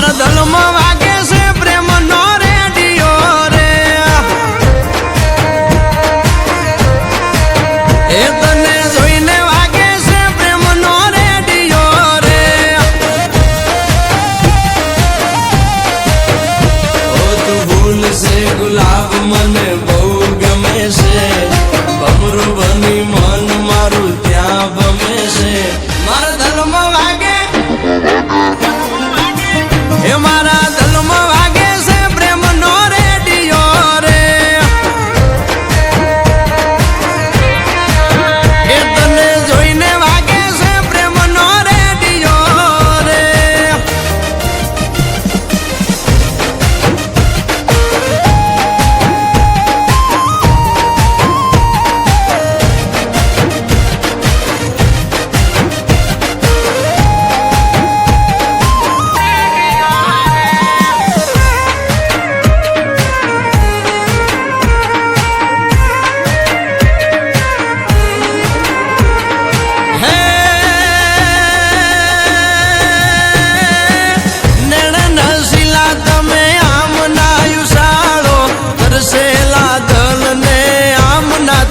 મારા દલમાં વાગે છે પ્રેમ નો રેડિયો રે એ તને જોઈને વાગે છે પ્રેમ નો રેડિયો રે ઓ તું ભૂલ છે ગુલાબ મને બહુ ગમે છે બમરું બની મન મારું ત્યાં ગમે છે મારા દલમાં વાગે એ મારા દલમાં વાગે છે પ્રેમ નો રેડિયો રે એ તને જોઈને વાગે છે પ્રેમ નો રેડિયો રે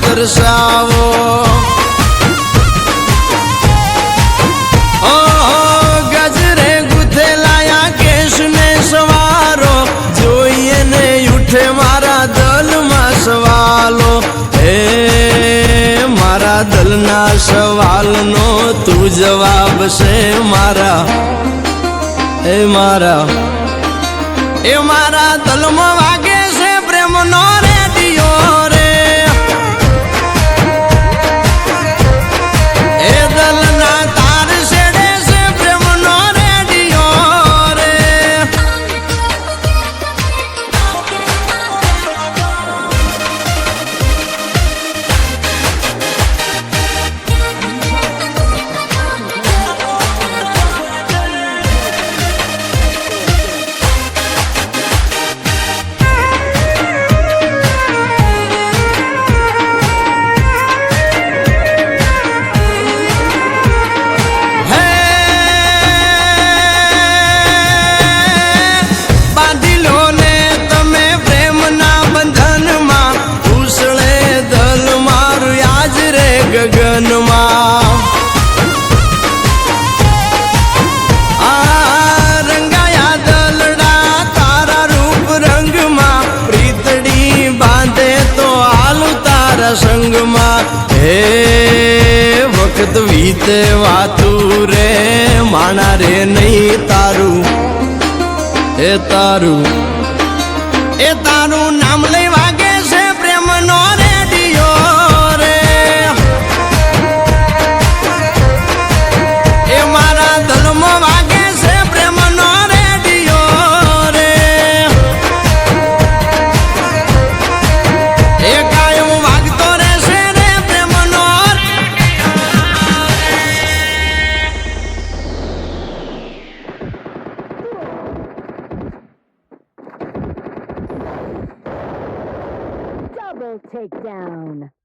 તરસાવો ગજરે ગુથેલાયા કેશને સવારો જોઈએ ને ઉઠે મારા દલમાં સવાલો હે મારા દલના સવાલનો તું જવાબ છે મારા એ મારા દલમાં વાગે છે પ્રેમનો રેડિયો રે ગગનમાં રંગાયા દલડા તારા રૂપ રંગમાં પ્રીતડી બાંધે તો હાલું તારા સંગમાં હે વખત વીતે વાતું રે માણા રે નહીં તારું એ તારું નામ લઈ વાગે છે પ્રેમનો રેડિયો રે દલમાં વાગે છે પ્રેમનો રેડિયો રે એ કાયમ વાગતો રહેશે રે પ્રેમનો Double takedown.